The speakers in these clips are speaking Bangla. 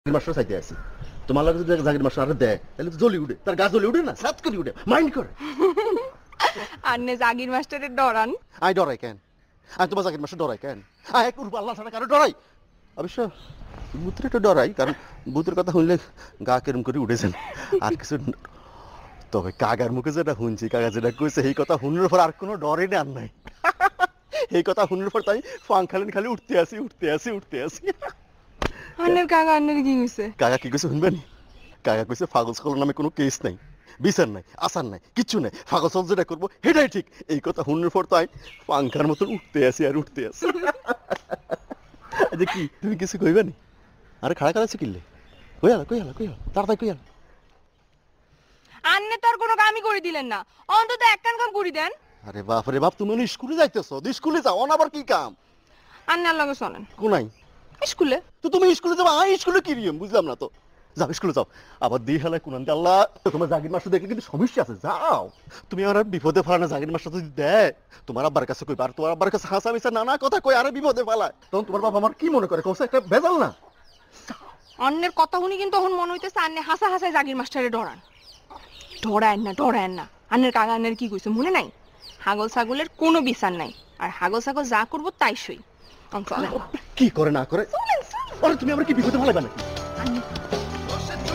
মাস্টার চাইতে আছি তোমার লাগে যদি জাগির মাস্টার আরে দেয় তাহলে তো জ্বলি উঠে তার গা জ্বলি উঠে না সাত করে উঠে মাইন্ড করে আন্নে জাগির মাস্টারের ডরান আই ডরাই কেন আমি তোমার জাগির মাস্টার ডরাই কেন আই এক রূপ আল্লাহ ছাড়া কারো ডরাই অবশ্য বুতের একটু ডরাই কারণ বুতের কথা শুনলে গা কেরম করে উঠেছেন আর কিছু তবে কাগার মুখে যেটা শুনছি কাগা যেটা কইছে এই কথা শুনার পর আর কোনো ডরে না আর নাই এই কথা শুনার পর তাই ফাংখালেন খালি উঠতে আসি আন্নের কাকা আন্নের কি হইছে কাকা কি কইছে শুনবেন কাকা কইছে পাগল সকল নামে কোনো কেস নাই বিচার নাই আসার নাই কিচ্ছু নাই পাগল সকল যেটা করবো সেটাই ঠিক এই কথা শুনার পর তাই পাংখার মতন উঠতে আসি আচ্ছা কি তুমি কিছু কইবে নি আরে খাড়া খাড়া শিখিলে কইয়ালা তাড়াতাড়ি কইয়ালা আন্নে তো আর কোনো কামই করে দিলেন না অন্তত এক কাম করে দেন আরে বাপ রে বাপ তুমি স্কুলে যাইতেছো স্কুলে যাও না আবার কি কাম আন্নার লগে চলেন কোনাই স্কুলে তো তুমি স্কুলে যাও স্কুলে কি রিয়ম বুঝলাম না তো যাও স্কুলে যাও আবার দিয়ে হেলায় কোন আল্লাহ তোমার জাগির মাস্টার দেখলে কিন্তু সমস্যা আছে যাও তুমি আর বিপদে ফেলা না জাগির মাস্টার যদি দেয় তোমার আব্বার কাছে কইবা আর তোমার আব্বার কাছে হাসা মিশা নানা কথা কই আরে বিপদে ফেলায় তখন তোমার বাবা আমার কি মনে করে কৌশল একটা ভেজাল না অন্যের কথা শুনি কিন্তু তখন মনে হইতেছে আন্নে হাসা হাসায় জাগির মাস্টারে ডরায় না আন্নের কাকা আন্নের কি কইছে মনে নাই হাগল ছাগলের কোনো বিচার নাই আর হাগল ছাগল যা করবো তাই সই কি করে না করে আরে তুমি আমার কি বিপদে ফেলাইবা নাকি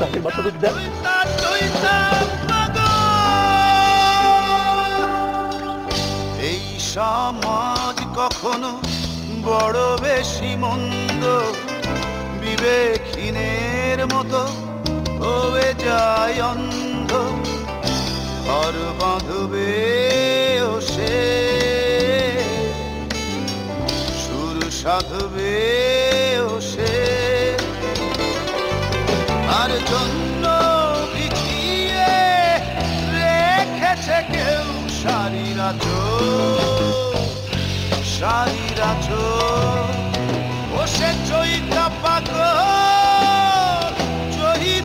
জাগির মাস্টার যদি দেয় এই সমাজ কখনো বড় বেশি মন্দ বিবেকহীনের মতো হয়ে যায় অন্ধ ঘর বাঁধবে ও সে সুর সাধবে ও সে আর জন্য বিছিয়ে রেখেছে কেউ সারিরা চোখ